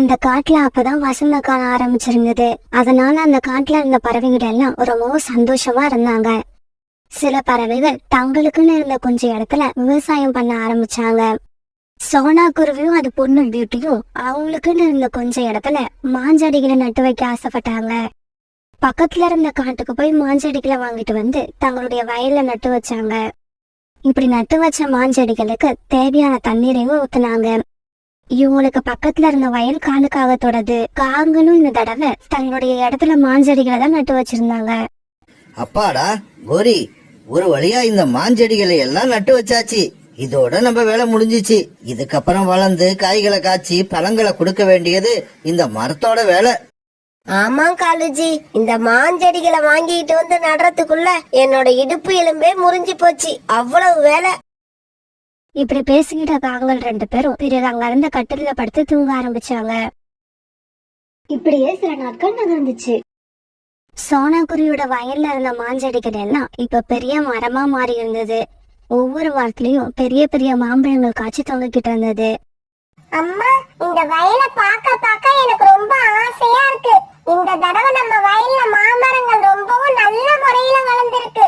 அந்த காட்டுல அப்பதான் வசந்த காலம் ஆரம்பிச்சிருந்தது. அதனால அந்த காட்டுல இருந்த பறவைகள் எல்லாம் ரொம்பவும் சந்தோஷமா இருந்தாங்க. சில பறவைகள் தங்களுக்குன்னு இருந்த கொஞ்சம் இடத்துல விவசாயம் பண்ண ஆரம்பிச்சாங்க. சோனா குருவியும் அது பொண்ணு பியூட்டியும் அவங்களுக்குன்னு இருந்த கொஞ்சம் இடத்துல மாஞ்செடிகளை நட்டு வைக்க ஆசைப்பட்டாங்க. பக்கத்துல இருந்த காட்டுக்கு போய் மாஞ்செடிகளை வாங்கிட்டு வந்து தங்களுடைய வயல்ல நட்டு வச்சாங்க. இப்படி நட்டு வச்ச மாஞ்செடிகளுக்கு தேவையான தண்ணீரையும் ஊத்துனாங்க. இவங்களுக்கு பக்கத்துல இருந்த வயல் காலுக்காக தொடது. காங்களும் இந்த தடவை தங்களுடைய இடத்துல மாஞ்செடிகளை தான் நட்டு வச்சிருந்தாங்க. அப்பாடா கோரி, ஒரு வழியா இந்த மாஞ்செடிகளை எல்லாம் நட்டு வச்சாச்சு. இதோட நம்ம வேலை முடிஞ்சிச்சு. இதுக்கப்புறம் வளர்ந்து காய்களை காய்ச்சி பழங்களை கொடுக்க வேண்டியது இந்த மரத்தோட வேலை. ஆமா காலுஜி, இந்த மாஞ்செடிகளை வாங்கிட்டு வந்து நடுறதுக்குள்ள என்னோட இடுப்பு எலும்பே முறிஞ்சு போச்சு. அவ்வளவு வேலை. இப்படி பேசிக்கிட்ட காங்கள் 2 பேரும் பிறகு அங்க இருந்த கட்டில படுத்து தூங்க ஆரம்பிச்சாங்க. இப்படியே சில நாட்கள் நகர்ந்துச்சு. சோனா குருவியோட வயல்ல இருந்த மாஞ்செடிகள் எல்லாம் இப்ப பெரிய மரமா மாறி இருந்தது. ஒவ்வொரு வாரத்திலயும் பெரிய பெரிய மாம்பழங்கள் காய்ச்சி தொங்கிக்கிட்டு இருந்தது. அம்மா, இந்த வயலை பார்க்க எனக்கு ரொம்ப ஆசையா இருக்கு. இந்த தடவை நம்ம வயல்ல மாமரங்கள் ரொம்பவும் நல்ல முறையில வளர்ந்திருக்கு.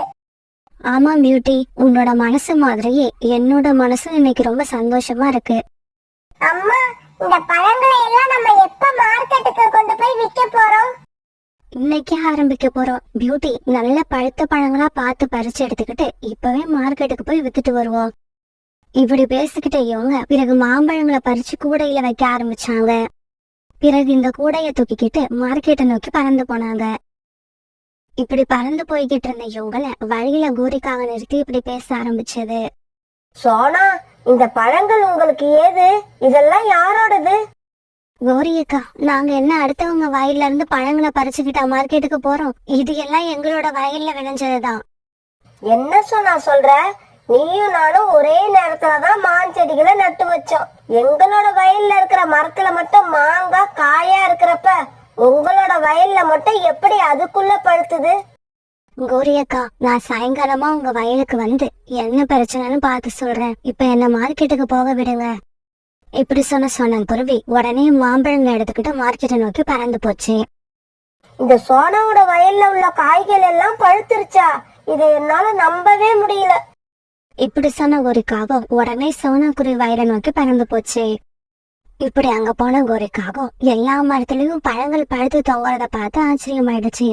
ஆமா பியூட்டி, உன்னோட மனசு மாதிரியே என்னோட மனசும் இன்னைக்கு ரொம்ப சந்தோஷமா இருக்கு. அம்மா, இந்த பழங்களை எல்லாம் நம்ம எப்ப மார்க்கெட்டுக்கு கொண்டு போய் விற்க போறோம்? இன்னைக்கே ஆரம்பிக்க போறோம். பியூட்டி, நல்ல பழுத்த பழங்களா பார்த்து பறிச்சு எடுத்துக்கிட்டு இப்பவே மார்க்கெட்டுக்கு போய் வித்துட்டு வருவோம். இப்படி பேசிக்கிட்டே இவங்க பிறகு மாம்பழங்களை பறிச்சு கூடையில வைக்க ஆரம்பிச்சாங்க. பிறகு இந்த கூடைய தூக்கிக்கிட்டு மார்க்கெட்டை நோக்கி பறந்து போனாங்க. இப்படி பறந்து போய்கிட்டு இருந்த இவங்கள வழியில கோரிக்காக நிறுத்தி இப்படி பேச ஆரம்பிச்சது. சோனா, இந்த பழங்கள் உங்களுக்கு ஏது? இதெல்லாம் யாரோடது? கோரியக்கா, நாங்க என்ன அடுத்தவங்க வயல்ல இருந்து பழங்களை பறிச்சுக்கிட்டா மார்க்கெட்டுக்கு போறோம்? இது எல்லாம் எங்களோட வயல்ல விளைஞ்சதுதான். என்ன சொன்னா சொல்ற? நீயும் நானும் ஒரே நேரத்துலதான் மாஞ்செடிகளை நட்டு வச்சோம். எங்களோட வயல்ல இருக்கிற மரத்துல மட்டும் மாங்காய் காயா இருக்கிறப்ப உங்களோட வயல்ல மட்டும் எப்படி அதுக்குள்ள பழுத்துது? கோரியக்கா, நான் சாயங்காலமா உங்க வயலுக்கு வந்து என்ன பிரச்சனைன்னு பார்த்து சொல்றேன். இப்ப என்ன மார்க்கெட்டுக்கு போக விடுங்க. இப்படி சொன்ன குருவி உடனே மாம்பழங்கள் எடுத்துக்கிட்டு மார்க்கெட்டை நோக்கி பறந்து போச்சு. இந்த சோனாவோட வயல்ல உள்ள காய்கள் எல்லாம் பழுத்துருச்சா? இதை என்னால நம்பவே முடியல. இப்படி சொன்ன கோரிக்காக உடனே சோனா குருவி வயலை நோக்கி பறந்து போச்சு. இப்படி அங்க போன கோரிக்காக எல்லா மரத்திலயும் பழங்கள் பழுத்து தொங்குறத பார்த்து ஆச்சரியமாயிடுச்சு.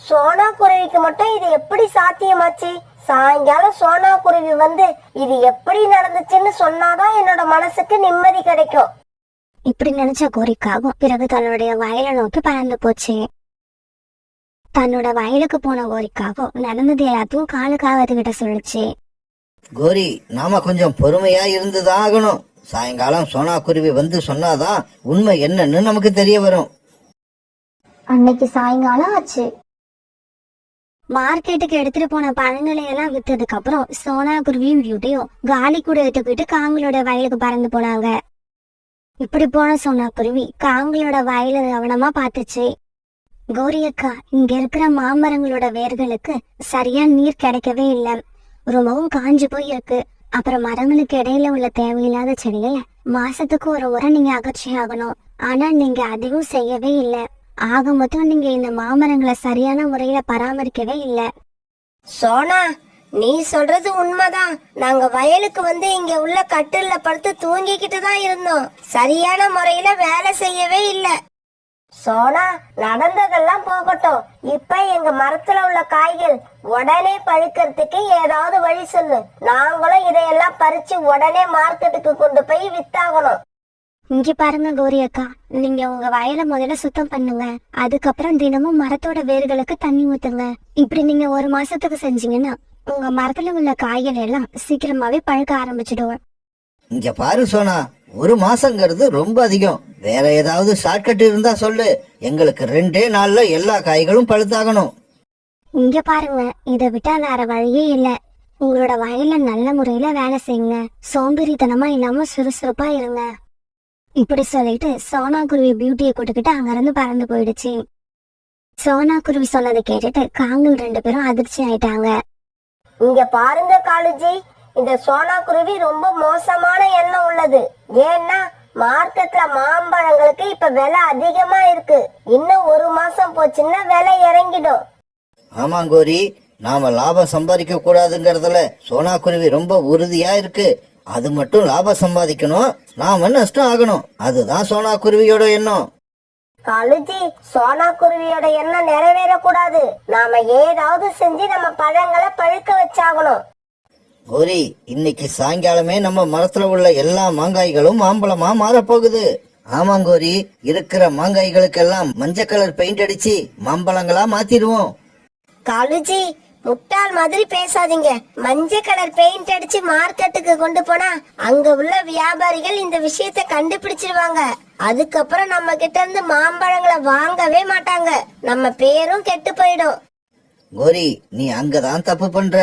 சோனா குருவிக்கு மட்டும் இது எப்படி சாத்தியமாச்சு? சாயங்காலம் சோனா குருவி வந்து இது எப்படி நடந்துச்சுன்னு சொன்னாதான் என்னோட மனசுக்கு நிம்மதி கிடைக்கும். இப்படி நினைச்ச கோரிக்காக பிறகு தன்னுடைய வயலை நோக்கி பறந்து போச்சு. தன்னோட வயலுக்கு போன கோரிக்காக நடந்தது எல்லாத்தையும் காலுக்காகத்துக்கிட்ட சொல்லிச்சு. கோரி, நாம கொஞ்சம் பொறுமையா இருந்துதான் ஆகணும். சாயங்காலம் சோனா குருவி வந்து சொன்னாதான் உண்மை என்னன்னு நமக்கு தெரிய வரும். அன்னைக்கு சாயங்காலம் ஆச்சு. மார்க்கெட்டுக்கு எடுத்துட்டு போன பழங்களை எல்லாம் வித்ததுக்கு அப்புறம் சோனா குருவியும் பியூட்டியும் காலி கூட எடுத்துக்கிட்டு காங்களோட வயலுக்கு பறந்து போனாங்க. இப்படி போன சோனா குருவி காங்களோட வயல கவனமா பார்த்துச்சு. கோரியக்கா, இங்க இருக்கிற மாமரங்களோட வேர்களுக்கு சரியா நீர் கிடைக்கவே இல்லை. ரொம்பவும் காஞ்சு போய் இருக்கு. அப்புறம் மரங்களுக்கு இடையில உள்ள தேவையில்லாத செடிகளை மாசத்துக்கு ஒரு முறை நீங்க அகற்றி ஆகணும். ஆனா நீங்க அதிகம் செய்யவே இல்லை. ஆக மொத்தம் நீங்க இந்த மாமரங்களை சரியான முறையில பராமரிக்கவே இல்லை. சோனா, நீ சொல்றது உண்மைதான். நாங்க வயலுக்கு வந்து இங்க உள்ள கட்டில்ல படுத்து தூங்கிக்கிட்டு தான் இருந்தோம். சரியான முறையில வேலை செய்யவே இல்லை. சோனா, நடந்ததெல்லாம் போகட்டும். இப்ப எங்க மரத்துல உள்ள காய்கள் உடனே பழுக்கிறதுக்கு ஏதாவது வழி சொல்லு. நாங்களும் இதையெல்லாம் பறிச்சு உடனே மார்க்கெட்டுக்கு கொண்டு போய் வித்தாகணும். இங்க பாருங்க கோரியக்கா, நீங்க உங்க வயலை முதல்ல சுத்தம் பண்ணுங்க. அதுக்கப்புறம் தினமும் மரத்தோட வேர்களுக்கு தண்ணி ஊத்துங்க. இப்படி நீங்க 1 மாசத்துக்கு செஞ்சீங்கன்னா உங்க மரத்துல உள்ள காய்கள் எல்லாம் சீக்கிரமாவே பழுக்க ஆரம்பிச்சிடுவோம். இங்க பாரு சோனா, 1 மாசங்கிறது ரொம்ப அதிகம். வேற ஏதாவது ஷார்ட்கட் இருந்தா சொல்லு. எங்களுக்கு 2 நாள்ல எல்லா காய்களும் பழுத்தாகணும். இங்க பாருங்க, இதை விட்டா வேற வழியே இல்ல. உங்களோட வயல்ல நல்ல முறையில வேலை செய்யுங்க. சோம்பேறித்தனமா இல்லாம சுறுசுறுப்பா இருங்க. இப்படி சொல்லிட்டு சோனா குருவி பியூட்டியை கூட்டுக்கிட்டு அங்க இருந்து பறந்து போயிடுச்சு. சோனா குருவி சொன்னதை கேட்டுட்டு காங்கள் 2 பேரும் அதிர்ச்சி ஆயிட்டாங்க. இங்க பாருங்க காலுஜி, இந்த சோனா குருவி ரொம்ப மோசமான எண்ணம் உள்ளது. ஏன்னா மார்க்கெட்ல மாம்பழங்களுக்கு இப்ப விலை அதிகமா இருக்கு. இன்னும் 1 மாசம் போச்சுன்னா விலை இறங்கிடும். ஆமா கோரி, நாம லாபம் சம்பாதிக்க கூடாதுங்கிறதுல சோனா குருவி ரொம்ப உறுதியா இருக்கு. அது மட்டும் லாபம் சம்பாதிக்கணும், நாம நஷ்டம் ஆகணும். அதுதான் சோனா குருவியோட எண்ணம். காலுஜி, சோனா குருவியோட எண்ணம் நிறைவேறக்கூடாது. நாம ஏதாவது செஞ்சு நம்ம பழங்களை பழுக்க வச்சாகணும். கோரி, இன்னைக்கு சாயங்காலமே நம்ம மரத்துல உள்ள எல்லா மாங்காய்களும் மாம்பழமா மாறப்போகுது. ஆமாங்கோரி, இருக்கிற மாங்காய்களுக்கெல்லாம் மஞ்சள் கலர் பெயிண்ட் அடிச்சு மாம்பழங்களா மாத்திடுவோம். காலுஜி, முட்டாள் மாதிரி பேசாதீங்க. மஞ்சள் கலர் பெயிண்ட் அடிச்சு மார்க்கெட்டுக்கு கொண்டு போனா அங்க உள்ள வியாபாரிகள் இந்த விஷயத்தை கண்டுபிடிச்சிருவாங்க. அதுக்கப்புறம் நம்ம கிட்ட இருந்து மாம்பழங்களை வாங்கவே மாட்டாங்க. நம்ம பேரும் கெட்டு போயிடும். கோரி, நீ அங்கதான் தப்பு பண்ற.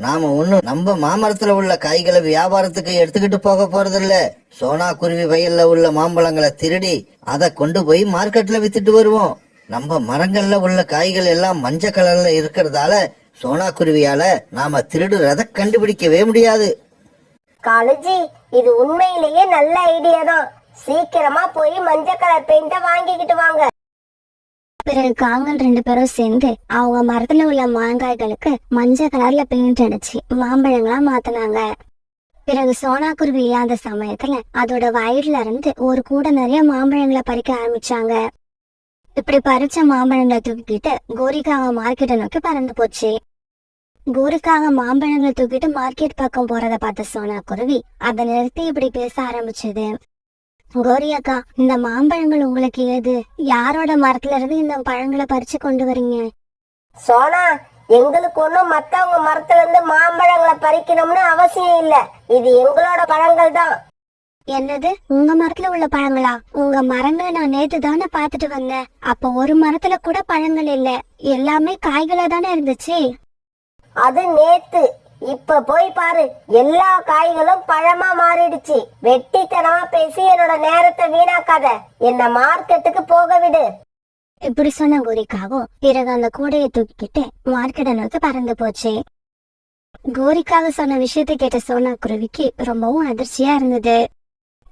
நாம ஒண்ணும் நம்ம மாமரத்துல உள்ள காய்களை வியாபாரத்துக்கு எடுத்துக்கிட்டு போக போறதில்ல. சோனா குருவி வயல்ல உள்ள மாம்பழங்களை திருடி அதை கொண்டு போய் மார்க்கெட்ல வித்துட்டு வருவோம். நம்ம மரங்கள்ல உள்ள காய்கள் எல்லாம் மஞ்சள் கலர்ல இருக்கிறதால சோனா குருவியால நாம திருடுறத கண்டுபிடிக்கவே முடியாது. காலுஜி, இது உண்மையிலேயே நல்ல ஐடியா தான். சீக்கிரமா போய் மஞ்சள் கலர் பெயிண்ட வாங்கிக்கிட்டு வாங்க. பிறகு காங்கள் 2 பேரும் சேர்ந்து அவங்க மரத்துல உள்ள மாங்காய்களுக்கு மஞ்சள் கலர்ல பெயிண்ட் அடிச்சு மாம்பழங்களா மாத்தினாங்க. பிறகு சோனா குருவி இல்லாத சமயத்துல அதோட வயிறுல இருந்து ஒரு கூட நிறைய மாம்பழங்களை பறிக்க ஆரம்பிச்சாங்க. இப்படி பறிச்ச மாம்பழங்களை தூக்கிட்டு கோரிக்காக மார்க்கெட்டை நோக்கி பறந்து போச்சு. கோரிக்காக மாம்பழங்களை தூக்கிட்டு மார்க்கெட் பக்கம் போறத பார்த்த சோனா குருவி அதை நிறுத்தி இப்படி பேச ஆரம்பிச்சது. கோரி அக்கா, இந்த மாம்பழங்கள் உங்களுக்கு ஏது? யாரோட மரத்துல இருந்து இந்த பழங்களை பறிச்சு கொண்டு வரீங்க? சோனா, எங்களுக்கு ஒண்ணும் மத்தவங்க மரத்துல இருந்து மாம்பழங்களை பறிக்கணும்னு அவசியம் இல்ல. இது எங்களோட பழங்கள் தான். என்னது, உங்க மரத்துல உள்ள பழங்களா? உங்க மரங்களை நான் நேத்து தானே பாத்துட்டு வந்தேன். அப்ப ஒரு மரத்துல கூட பழங்கள் இல்ல, எல்லாமே காய்களா தானே இருந்துச்சு. அது நேத்து. இப்ப போய் பாரு, எல்லா காய்களும் பழமா மாறிடுச்சு. வெட்டித்தனமா பேசி என்னோட நேரத்தை வீணாக்காத. என்ன மார்க்கெட்டுக்கு போக விடு. இப்படி சொன்ன கோரிக்காவும் பிறகு அந்த கூடையை தூக்கிக்கிட்டு மார்க்கெட்டை நோக்கி பறந்து போச்சு. கோரிக்காக சொன்ன விஷயத்தை கேட்ட சோனா குருவிக்கு ரொம்பவும் அதிர்ச்சியா இருந்தது.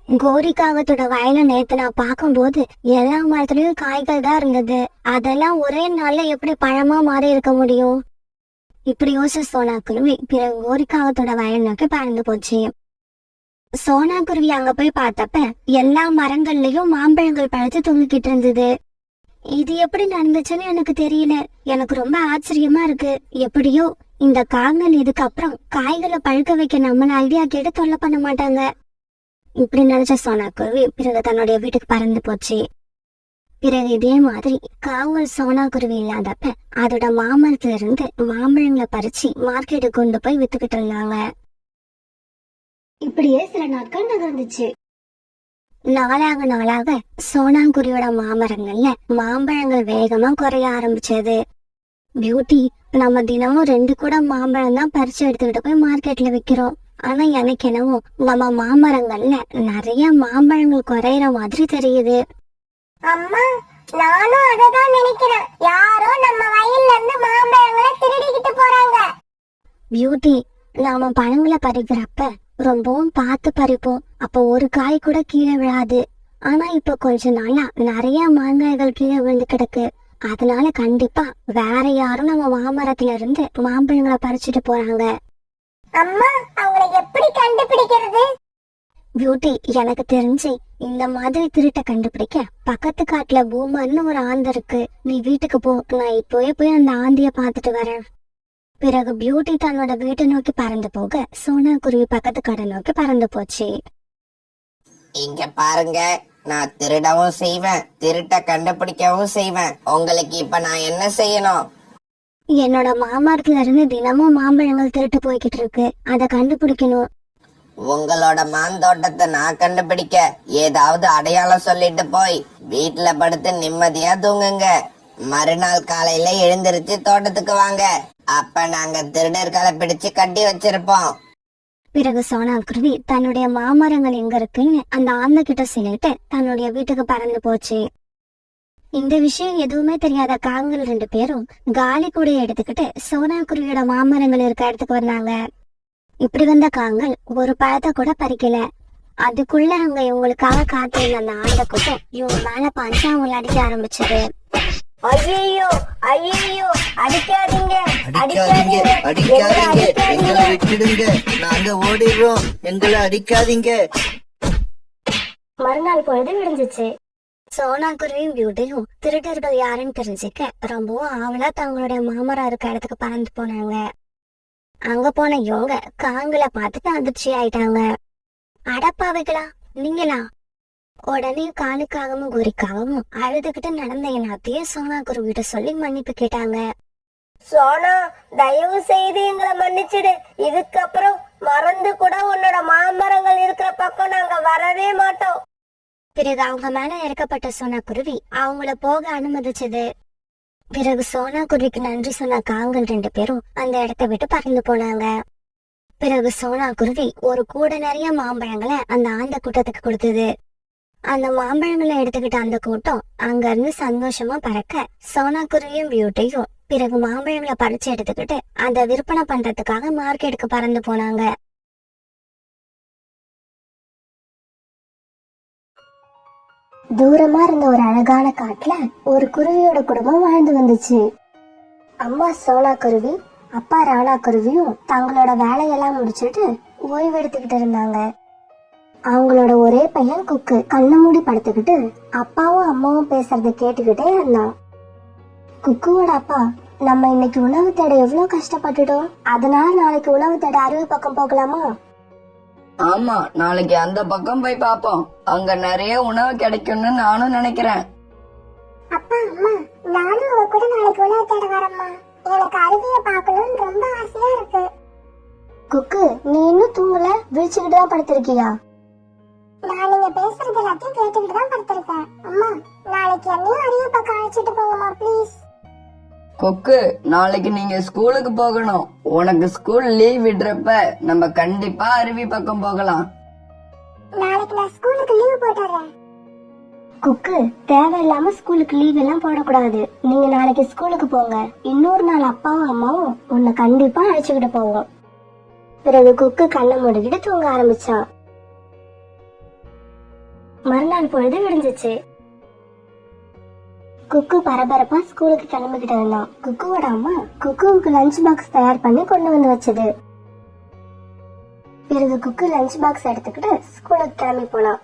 கோரிக்காகத்தோட வயல நேத்து நான் பார்க்கும்போது எல்லா மரத்துலயும் காய்கள் தான் இருந்தது. அதெல்லாம் ஒரே நாள்ல எப்படி பழமா மாறி இருக்க முடியும்? இப்படி யோசிச்ச சோனா குருவி பிறகு கோரிக்காகத்தோட வயல் நோக்கி பறந்து போச்சு. சோனா குருவி அங்க போய் பார்த்தப்ப எல்லா மரங்கள்லயும் மாம்பழங்கள் பழுத்து தொங்கிக்கிட்டு இருந்தது. இது எப்படி நடந்துச்சுன்னு எனக்கு தெரியல. எனக்கு ரொம்ப ஆச்சரியமா இருக்கு. எப்படியோ இந்த காங்கள் இதுக்கப்புறம் காய்களை பழுக்க வைக்க நம்மள ஐடியா கேட்டு தொல்லை பண்ண மாட்டாங்க. இப்படி நினைச்ச சோனா குருவி பிறகு தன்னுடைய வீட்டுக்கு பறந்து போச்சு. பிறகு இதே மாதிரி காவல் சோனா குருவி இல்லாதப்ப அதோட மாமரத்துல இருந்து மாம்பழங்களை பறிச்சு மார்க்கெட்டுக்கு கொண்டு போய் வித்துக்கிட்டு இருந்தாங்க. இப்படியே சில நாட்கள் நகர்ந்துச்சு. நாளாக நாளாக சோனாங்குருவியோட மாமரங்கள்ல மாம்பழங்கள் வேகமா குறைய ஆரம்பிச்சது. பியூட்டி, நம்ம தினமும் 2 கூட மாம்பழம் தான் பறிச்சு எடுத்துக்கிட்டு போய் மார்க்கெட்ல விக்கிறோம். ஆனா எனக்கு என்னவோ நம்ம மாமரங்கள்ல நிறைய மாம்பழங்கள் குறையிற மாதிரி தெரியுது. அம்மா, நானும் அததான் நினைக்கிறேன். யாரோ நம்ம வயல்ல இருந்து மாம்பழங்களை திருடிக்கிட்டு போறாங்க. பியூட்டி, நாம பழங்களை பறிக்கிறப்ப ரொம்பவும் பார்த்து பறிப்போம். அப்போ ஒரு காய் கூட கீழே விழாது. ஆனா இப்ப கொஞ்ச நாளா நிறைய மாங்காய்கள் கீழே விழுந்து கிடக்கு. அதனால கண்டிப்பா வேற யாரும் நம்ம மாமரத்துல இருந்து மாம்பழங்களை பறிச்சுட்டு போறாங்க. அம்மா, அவங்களை எப்படி கண்டுபிடிக்கிறது? பியூட்டி, எனக்கு தெரிஞ்சு இந்த மாதிரி திருட்ட கண்டுபிடிக்க பக்கத்து காட்டுல பூமர்னு ஒரு ஆந்தை இருக்கு. நீ வீட்டுக்கு போ, நான் இப்போயே போய் அந்த ஆந்திய பாத்துட்டு வரேன். பிறகு பியூட்டி தன்னோட வீட்டை நோக்கி பறந்து போக சோனா குருவி பக்கத்து காடை நோக்கி பறந்து போச்சு. இங்க பாருங்க, நான் திருடவும் செய்வேன், திருட்ட கண்டுபிடிக்கவும் செய்வேன். உங்களுக்கு இப்ப நான் என்ன செய்யணும்? என்னோட மாமரத்துல இருந்து தினமும் மாம்பழங்கள் திருட்டு போய்கிட்டு இருக்கு, அதை கண்டுபிடிக்கணும். உங்களோட மாந்தோட்டத்தை நான் கண்டுபிடிக்க ஏதாவது அடையாளம் சொல்லிட்டு போய் வீட்டுல படுத்து நிம்மதியா தூங்குங்க. மறுநாள் காலையில எழுந்திருச்சு தோட்டத்துக்கு வாங்க. அப்ப நாங்க திருடர்களை பிடிச்சு கட்டி வச்சிருப்போம். பிறகு சோனா குருவி தன்னுடைய மாமரங்கள் எங்க இருக்குன்னு அந்த ஆந்தை கிட்ட சொல்லிட்டு தன்னுடைய வீட்டுக்கு பறந்து போச்சு. இந்த விஷயம் எதுவுமே தெரியாத காங்கள் 2 பேரும் காலி கூடைய எடுத்துக்கிட்டு சோனா குருவியோட மாமரங்கள் இருக்க இடத்துக்கு வந்தாங்க. இப்படி வந்த காங்கள் ஒரு பழத்தை கூட பறிக்கல. அதுக்குள்ள அங்க இவங்களுக்காக காத்திருந்த அந்த ஆண்ட கூட்டம் இவங்க மேல பாஞ்சு அவங்களை அடிக்க ஆரம்பிச்சது. ஐயோ ஐயோ, அடிக்காதீங்க அடிக்காதீங்க அடிக்காதீங்க, எங்களை விட்டுடுங்க, நாங்க ஓடிடுறோம், எங்களை அடிக்காதீங்க. மறுநாள் பொழுது விடிஞ்சிச்சு. சோனா குருவியும் பியூட்டியும் திருடர்கள் யாருன்னு தெரிஞ்சுக்க ரொம்பவும் ஆவலா தங்களுடைய மாமரம் இருக்க இடத்துக்கு பறந்து போனாங்க. அங்க போன இவங்க காங்களை பார்த்துட்டு அதிர்ச்சி ஆயிட்டாங்க. அடப்பாவைகளா நீங்களா? உடனே காலுக்காகவும் குறிக்காகவும் அழுதுகிட்டு நடந்த எல்லாத்தையும் சோனா குருவிட்ட சொல்லி மன்னிப்பு கேட்டாங்க. சோனா, தயவு செய்து எங்களை மன்னிச்சிடு. இதுக்கப்புறம் மறந்து கூட உன்னோட மாமரங்கள் இருக்கிற பக்கம் நாங்க வரவே மாட்டோம். பிறகு அவங்க மேல இறக்கப்பட்ட சோனா குருவி அவங்கள போக அனுமதிச்சது. பிறகு சோனா குருவிக்கு நன்றி சொன்ன காங்கள் 2 பேரும் அந்த இடத்தை விட்டு பறந்து போனாங்க. பிறகு சோனா குருவி ஒரு கூட நிறைய மாம்பழங்களை அந்த ஆந்த கூட்டத்துக்கு கொடுத்தது. அந்த மாம்பழங்களை எடுத்துக்கிட்ட அந்த கூட்டம் அங்க இருந்து சந்தோஷமா பறக்க சோனா குருவியும் பியூட்டியும் பிறகு மாம்பழங்களை பறிச்சு எடுத்துக்கிட்டு அதை விற்பனை பண்றதுக்காக மார்க்கெட்டுக்கு பறந்து போனாங்க. தூரமா இருந்த ஒரு அழகான காட்டுல ஒரு குருவியோட குடும்பம் வாழ்ந்து வந்துச்சு. அம்மா சோனா குருவி, அப்பா ராணா குருவியும் தங்களோட வேலையெல்லாம் முடிச்சுட்டு ஓய்வு எடுத்துக்கிட்டு இருந்தாங்க. அவங்களோட ஒரே பையன் குக்கு கண்ணை மூடி படுத்துக்கிட்டு அப்பாவும் அம்மாவும் பேசுறத கேட்டுக்கிட்டே இருந்தான். குக்குவோட அப்பா, நம்ம இன்னைக்கு உணவு தேட எவ்வளவு கஷ்டப்பட்டுட்டோம், அதனால நாளைக்கு உணவு தேட அருவி பக்கம் போகலாமா? ஆமா, நாளைக்கு அந்த பக்கம் போய் பாப்போம், அங்க நிறைய உணவு கிடைக்கும்னு நானும் நினைக்கிறேன். அப்பா அம்மா, நானும் உங்க கூட நாளைக்கு உணவு தேட வரேம்மா. எனக்கு அருவியை பார்க்கணும்னு ரொம்ப ஆசையா இருக்கு. குக்கு, நீ இன்னும் தூங்கல? விழிச்சுக்கிட்டு தான் படுத்திருக்கியா? நான் நீங்க பேசுறது எல்லாத்தையும் கேட்டுக்கிட்டு தான் படுத்திருக்கேன். அம்மா, நாளைக்கு என்னையும் அருவி பக்கம் அழைச்சிட்டு போங்கம்மா ப்ளீஸ். கொக்கு, நாளைக்கு நீங்க ஸ்கூலுக்கு போகணும். உனக்கு ஸ்கூல் லீவ் விடுறப்ப நம்ம கண்டிப்பா அருவி பக்கம் போகலாம். நாளைக்கு நான் ஸ்கூலுக்கு லீவ் போட்டுறேன். குக்கு, தேவையில்லாம ஸ்கூலுக்கு லீவ் எல்லாம் போடக்கூடாது. நீங்க நாளைக்கு ஸ்கூலுக்கு போங்க. இன்னொரு நாள் அப்பாவும் அம்மாவும் உன்னை கண்டிப்பா அழைச்சுக்கிட்டு போவோம். பிறகு குக்கு கண்ணை மூடிக்கிட்டு தூங்க ஆரம்பிச்சான். மறுநாள் பொழுது விடிஞ்சிச்சு. குக்கு பரபரப்பா ஸ்கூலுக்கு கிளம்பிக்கிட்டு இருந்தான். குக்குவோட அம்மா குக்குவுக்கு லஞ்ச் பாக்ஸ் தயார் பண்ணி கொண்டு வந்து வச்சது. பிறகு குக்கு லஞ்ச் பாக்ஸ் எடுத்துக்கிட்டு ஸ்கூலுக்கு கிளம்பி போனான்.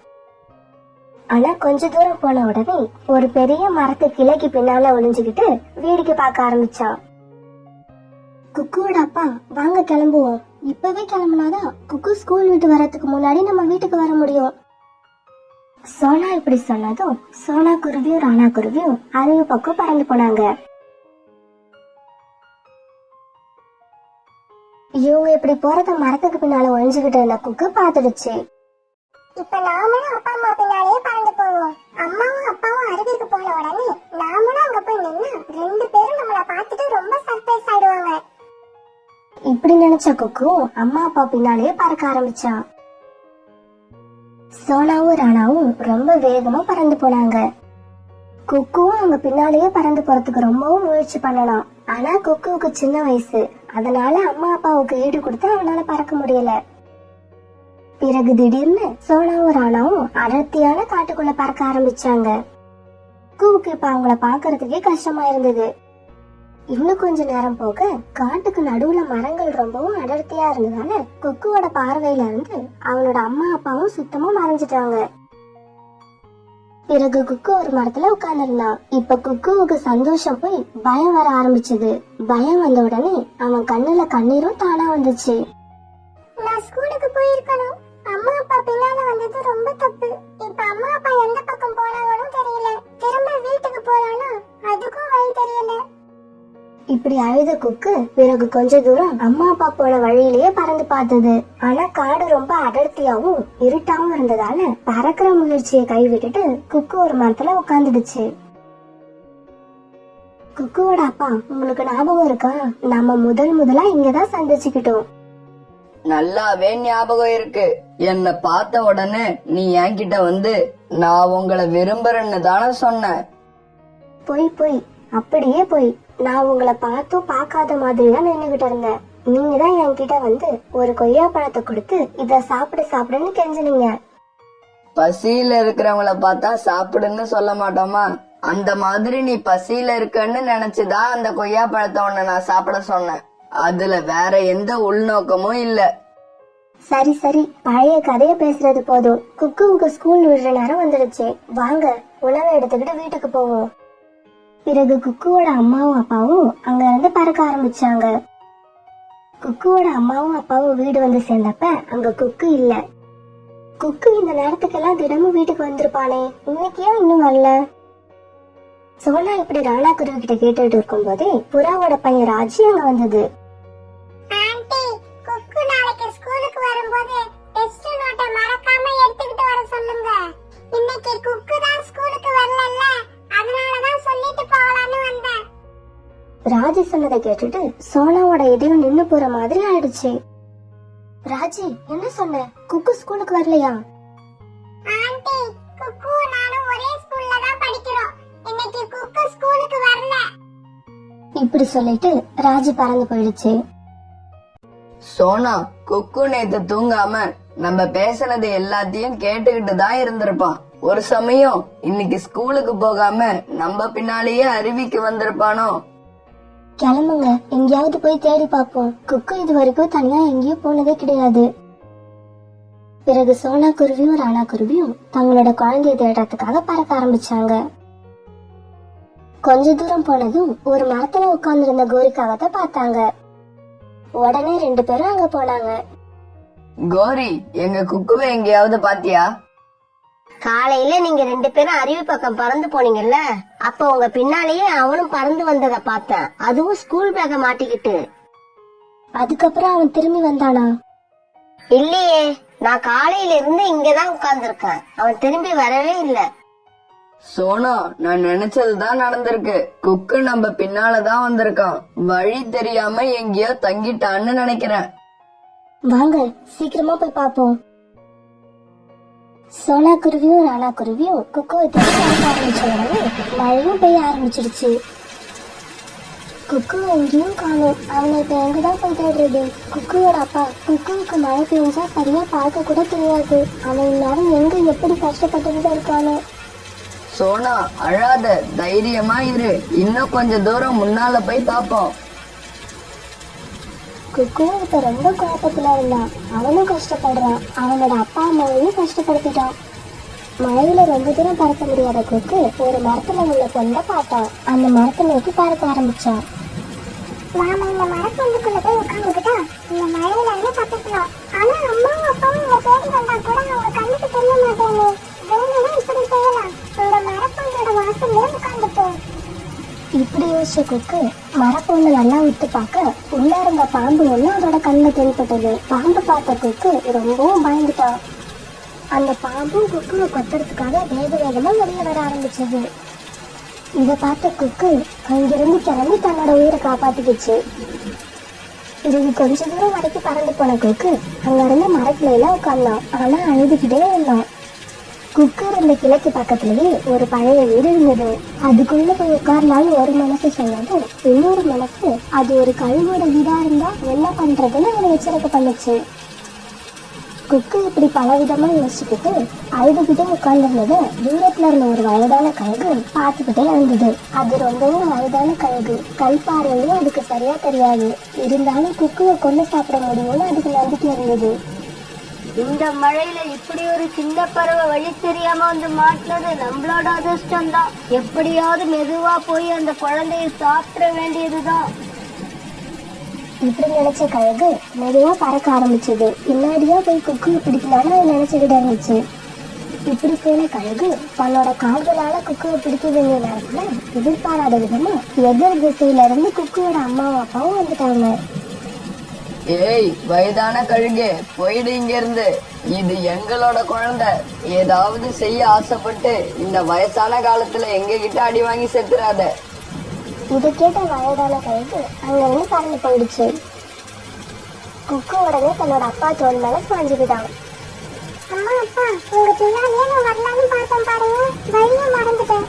ஆனா கொஞ்ச தூரம் போன உடனே ஒரு பெரிய மரத்து கிளைக்கு பின்னால ஒளிஞ்சுக்கிட்டு வேடிக்கை பார்க்க ஆரம்பிச்சான். குக்குவோட அப்பா, வாங்க கிளம்புவோம். இப்பவே கிளம்புனாதான் குக்கு ஸ்கூல் விட்டு வரதுக்கு முன்னாடி நம்ம வீட்டுக்கு வர முடியும். சோனா இப்படி சொன்னதும் சோனா குருவியும் ராணா குருவியும் அருவி பக்கம் பறந்து போனாங்க. இவங்க இப்படி போறத மரத்துக்கு பின்னால ஒழிஞ்சுகிட்டு இருந்த குக்கு பாத்துடுச்சு. இப்ப நாமளும் அப்பா அம்மா பின்னாலேயே பறந்து போவோம். அம்மாவும் அப்பாவும் அருவிக்கு போன உடனே நாமளும் அங்க போய் நின்னா 2 பேரும் நம்மள பார்த்துட்டு ரொம்ப சர்ப்ரைஸ் ஆயிடுவாங்க. இப்படி நினைச்ச குக்கு அம்மா அப்பா பின்னாலேயே பறக்க ஆரம்பிச்சான். சோனாவும் ராணாவும் ரொம்ப வேகமா பறந்து போனாங்க. குக்குவும் அவங்க பின்னாலேயே பறந்து போறதுக்கு ரொம்பவும் முயற்சி பண்ணலாம். ஆனா குக்குவுக்கு சின்ன வயசு, அதனால அம்மா அப்பாவுக்கு ஈடு கொடுத்து அவனால பறக்க முடியல. பிறகு திடீர்னு சோனாவும் ராணாவும் அடர்த்தியான காட்டுக்குள்ள பறக்க ஆரம்பிச்சாங்க. குக்குவுக்கு இப்ப அவங்கள பாக்குறதுக்கே கஷ்டமா இருந்தது. இன்னும் கொஞ்ச நேரம் போக காட்டுக்கு நடுவுல மரங்கள் ரொம்பவும் அடர்த்தியா இருந்ததால குக்குவோட பார்வையில இருந்து அவனோட அம்மா அப்பாவும் சுத்தமா மறைஞ்சிட்டாங்க. பிறகு குக்கு ஒரு மரத்துல உட்கார்ந்துருந்தான். இப்ப குக்குவுக்கு சந்தோஷம் போய் பயம் வர ஆரம்பிச்சது. பயம் வந்த உடனே அவன் கண்ணுல கண்ணீரும் தானா வந்துச்சு. நான் ஸ்கூலுக்கு போயிருக்கணும். அம்மா அப்பா பின்னால வந்தது ரொம்ப தப்பு. இப்ப அம்மா அப்பா எந்த பக்கம் போனாங்கன்னு தெரியல. திரும்ப வீட்டுக்கு போறானா அதுக்கும் வழி தெரியல. இப்படி அழுத குக்கு பிறகு கொஞ்ச தூரம் அம்மா அப்பா போன வழியிலேயே பறந்து பார்த்தது. ஆனா காடு ரொம்ப அடர்த்தியாவும் இருட்டாவும் இருந்ததால பறக்கிற முயற்சியை கைவிட்டுட்டு குக்கு ஒரு மரத்துல உட்கார்ந்துடுச்சு. குக்குவோட அப்பா, உங்களுக்கு ஞாபகம் இருக்கா, நம்ம முதலா இங்கதான் சந்திச்சுக்கிட்டோம். நல்லாவே ஞாபகம் இருக்கு. என்ன பார்த்த உடனே நீ என்கிட்ட வந்து நான் உங்களை விரும்புறேன்னு தானே சொன்ன. போய் அப்படியே போய். நான் உங்களை பார்த்தும் பார்க்காத மாதிரி தான் நின்னுகிட்டு இருந்தேன். நீங்க தான் என்கிட்ட வந்து ஒரு கொய்யா பழத்தை கொடுத்து இத சாப்பிடுன்னு கெஞ்சினீங்க. பசியில இருக்கிறவங்கள பார்த்தா சாப்பிடுன்னு சொல்ல மாட்டோமா? அந்த மாதிரி நீ பசியில இருக்கன்னு நினைச்சுதான் அந்த கொய்யா பழத்தை உன்னை நான் சாப்பிட சொன்னேன். அதுல வேற எந்த உள்நோக்கமும் இல்ல. சரி சரி, பழைய கதையை பேசுறது போதும். குக்குவுக்கு ஸ்கூல் விடுற நேரம் வந்துடுச்சு. வாங்க உணவை எடுத்துக்கிட்டு வீட்டுக்கு போவோம். பிறகு குக்குவோட அம்மாவும் அப்பாவும் அங்க இருந்து பறக்க ஆரம்பிச்சாங்க. குக்குவோட அம்மாவும் அப்பாவும் வீடு வந்து சேர்ந்தப்ப அங்க குக்கு இல்ல. குக்கு இந்த நேரத்துக்கெல்லாம் தினமும் வீட்டுக்கு வந்திருப்பானே, இன்னைக்கு ஏன் இன்னும் வரல? சோனா இப்படி ராணா குருவி கிட்ட கேட்டுட்டு இருக்கும் போதே புறாவோட பையன் ராஜி அங்க வந்தது. ஆண்டி, குக்கு நாளைக்கு ஸ்கூலுக்கு வரும்போது டெஸ்ட் நோட்டை மறக்காம எடுத்துக்கிட்டு வர சொல்லுங்க. இன்னைக்கு குக்கு தான் ஸ்கூலுக்கு வரலல்ல, அதனால தான் சொல்லிட்டு போகலான்னு வந்தேன். ராஜி சொன்னதை கேட்டுட்டு சோனாவோட இதயம் நின்னு போற மாதிரி ஆயிடுச்சு. ராஜி, என்ன சொன்ன? குக்கு ஸ்கூலுக்கு வரலையா? ஆண்டி, குக்கு நானும் ஒரே ஸ்கூல்ல தான் படிக்கிறோம். இன்னைக்கு குக்கு ஸ்கூலுக்கு வரல. இப்படி சொல்லிட்டு ராஜி பறந்து போயிடுச்சு. சோனா, குக்கு நேத்து தூங்காம நம்ம பேசுனது எல்லாத்தையும் கேட்டுக்கிட்டு தான் இருந்திருப்பான். ஒரு சமயம் இன்னைக்கு ஸ்கூலுக்கு போகாம நம்ம பின்னாலேயே அருவிக்கு வந்திருப்பானோ? கிளம்புங்க, எங்கேயாவது போய் தேடி பார்ப்போம். குக்கு இது வரைக்கும் தனியா எங்கேயும் போனதே கிடையாது. பிறகு சோனா குருவியும் ராணா குருவியும் தங்களோட குழந்தைய தேடுறதுக்காக பறக்க ஆரம்பிச்சாங்க. கொஞ்ச தூரம் போனதும் ஒரு மரத்துல உட்கார்ந்து இருந்த கோரிக்காகத்தை பார்த்தாங்க. உடனே 2 பேரும் அங்க போனாங்க. கோரி, எங்க குக்குவை எங்கேயாவது பாத்தியா? காலையில நீங்க 2 பேரும் அருவி பக்கம் பறந்து போனீங்கல்ல, அப்ப உங்க பின்னாலேயே அவனும் பறந்து வந்தத பார்த்தேன். அதுவும் ஸ்கூல் பேக்க மாட்டிக்கிட்டு. அதுக்கப்புறம் அவன் திரும்பி வந்தானா? இல்லையே, நான் காலையில இருந்து இங்கதான் உட்கார்ந்துருக்கேன். அவன் திரும்பி வரவே இல்ல. சோனா, நான் நினைச்சதுதான் நடந்திருக்கு. குக்கு நம்ம பின்னாலதான் வந்திருக்கான். வழி தெரியாம எங்கேயோ தங்கிட்டான்னு நினைக்கிறேன். வாங்க சீக்கிரமா போய் பாப்போம். சோனா குருவியும் ராணா குருவியும் குக்குவை தேட ஆரம்பிச்ச உடனே மழையும் பெய்ய ஆரம்பிச்சிடுச்சு. குக்கு எங்கேயும் காணும். அவனை இப்ப எங்கதான் போய் தேடுறது? குக்குவோட அப்பா, குக்குவுக்கு மழை பெஞ்சா சரியா பார்க்க கூட தெரியாது. அவன் இந்நேரம் எங்க எப்படி கஷ்டப்பட்டுக்கிட்டு இருக்கானோ. சோனா, அழாத, தைரியமா இரு. இன்னும் கொஞ்ச தூரம் முன்னால போய் பாப்போம். குக்குவும் இப்ப ரொம்ப குழப்பத்துல இருந்தான். அவனும் கஷ்டப்படுறான். அவனோட அப்பா அம்மாவையும் கஷ்டப்படுத்திட்டான். மழையில ரொம்ப தூரம் பறக்க முடியாத குக்கு ஒரு மரத்துல உள்ள பொண்ணை பார்த்தான். அந்த மரத்தை நோக்கி பறக்க ஆரம்பிச்சான். நாம இந்த மரப்பொந்துக்குள்ள போய் உட்காந்துக்கிட்டா இந்த மழையில இருந்து தப்பிக்கலாம். ஆனா அம்மாவும் அப்பாவும் இங்க தேடி வந்தா கூட அவங்க கண்ணுக்கு தெரிய மாட்டேங்க. வேணும்னா இப்படி செய்யலாம், இந்த மரப்பொந்தோட வாசல்ல உட்காந்துப்போம். இப்படி யோசிச்ச குக்கு மரப்பொண்ணு நல்லா உத்து பார்க்க உள்ள இருந்த பாம்பு ஒண்ணு அதோட கண்ணில் தென்பட்டது. பாம்பு பார்த்த குக்கு ரொம்பவும் பயந்துட்டான். அந்த பாம்பும் குக்குவை கொத்துறதுக்காக வேக வேகமா வெளியே வர ஆரம்பிச்சது. இதை பார்த்த குக்கு அங்கிருந்து கிளம்பி தன்னோட உயிரை காப்பாத்திக்கிச்சு. பிறகு கொஞ்ச தூரம் வரைக்கும் பறந்து போன குக்கு அங்க இருந்து மரக்கிளையில உட்கார்ந்தான். ஆனா அழுதுகிட்டே இருந்தான். குக்கு இருந்த கிழக்கு பக்கத்துலயே ஒரு பழைய வீடு இருந்தது. அதுக்குள்ள போய் உட்கார்லான்னு ஒரு மனசு சொன்னது, இன்னொரு மனசு அது ஒரு கழுவோட வீடா இருந்தா என்ன பண்றதுன்னு அவனை எச்சரிக்கை பண்ணுச்சு. குக்கு இப்படி பலவிதமா யோசிச்சுக்கிட்டு அழுதுகிட்டே உட்கார்ந்துருந்தது தூரத்துல இருந்த ஒரு வயதான கழுகு பார்த்துக்கிட்டே இருந்தது. அது ரொம்பவும் வயதான கழுகு. கல்பாறையும் அதுக்கு சரியா தெரியாது. இருந்தாலும் குக்குவை கொண்டு சாப்பிட முடியும்னு அதுக்கு நம்பிக்கை இருந்தது. இந்த மழையில இப்படி ஒரு சின்ன பறவை வழி தெரியாம வந்து மாட்டினது நம்மளோட அதிர்ஷ்டம் தான். எப்படியாவது மெதுவா போய் அந்த குழந்தைய சாப்பிட வேண்டியதுதான். இப்படி நினைச்ச கழுகு மெதுவா பறக்க ஆரம்பிச்சது. பின்னாடியா போய் குக்குவை பிடிக்கலான்னு அது நினைச்சுக்கிட்டு இருந்துச்சு. இப்படி போன கழுகு தன்னோட கால்களால குக்குவை பிடிக்க வேண்டிய நேரத்துல எதிர்பாராத விதமா எதிர் திசையில இருந்து குக்குவோட அம்மாவும் அப்பாவும் வந்துட்டாங்க. ஏய் வயதான கழுகு, போயிடு இங்க இருந்து. இது எங்களோட குழந்தை. ஏதாவது செய்ய ஆசைப்பட்டு இந்த வயசான காலத்துல எங்க கிட்ட அடி வாங்கி செத்துறாத. இதை கேட்ட வயதான கழுகு அங்க இருந்து பறந்து போயிடுச்சு. குக்கு உடனே தன்னோட அப்பா தோல் மேல சாஞ்சுக்கிட்டான். அம்மா அப்பா, உங்க பின்னாடியே நான் வரலான்னு பார்த்தேன் பாருங்க, வழியை மறந்துட்டேன்.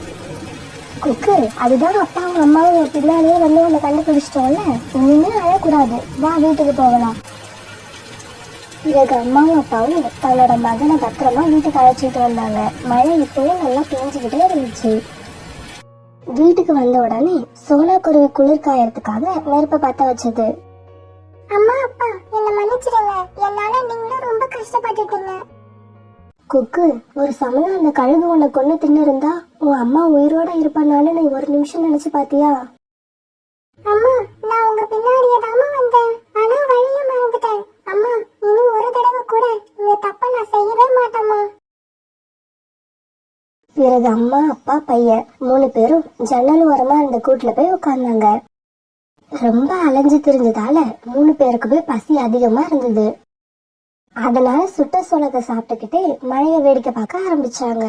குக்கு, அதுதான் அப்பாவும் அம்மாவும் பின்னாலேயே வந்து உன்னை கண்டுபிடிச்சிட்டோம்ல, இனிமே அழக்கூடாது, வா வீட்டுக்கு போகலாம். பிறகு அம்மாவும் அப்பாவும் தன்னோட மகனை பத்திரமா வீட்டுக்கு அழைச்சிட்டு வந்தாங்க. மழை இப்பவும் நல்லா பெஞ்சுக்கிட்டே இருந்துச்சு. வீட்டுக்கு வந்த உடனே சோனா குருவி குளிர் காயறதுக்காக நெருப்பை பத்த வச்சது. அம்மா அப்பா என்ன மன்னிச்சிடுங்க, என்னால நீங்களும் ரொம்ப கஷ்டப்பட்டுட்டீங்க. குக்கு, ஒரு சமயம் அந்த கழுகு உன்னை கொண்டு தின்னு இருந்தா உன் அம்மா உயிரோட இருப்பானான்னு நீ ஒரு நிமிஷம் நினைச்சு பாத்தியா? அம்மா நான் உங்க பின்னாடியே தாமா வந்தேன், ஆனா வழிய மறந்துட்டேன். அம்மா இன்னும் ஒரு தடவை கூட இந்த தப்ப நான் செய்யவே மாட்டேம்மா. பிறகு அம்மா அப்பா பையன் 3 பேரும் ஜன்னல் ஓரமா இருந்த கூட்டுல போய் உட்கார்ந்தாங்க. ரொம்ப அலைஞ்சு திரிஞ்சதால 3 பேருக்குமே பசி அதிகமா இருந்தது. அதனால சுட்ட சோளத்தை சாப்பிட்டுக்கிட்டே மழைய வேடிக்கை பார்க்க ஆரம்பிச்சாங்க.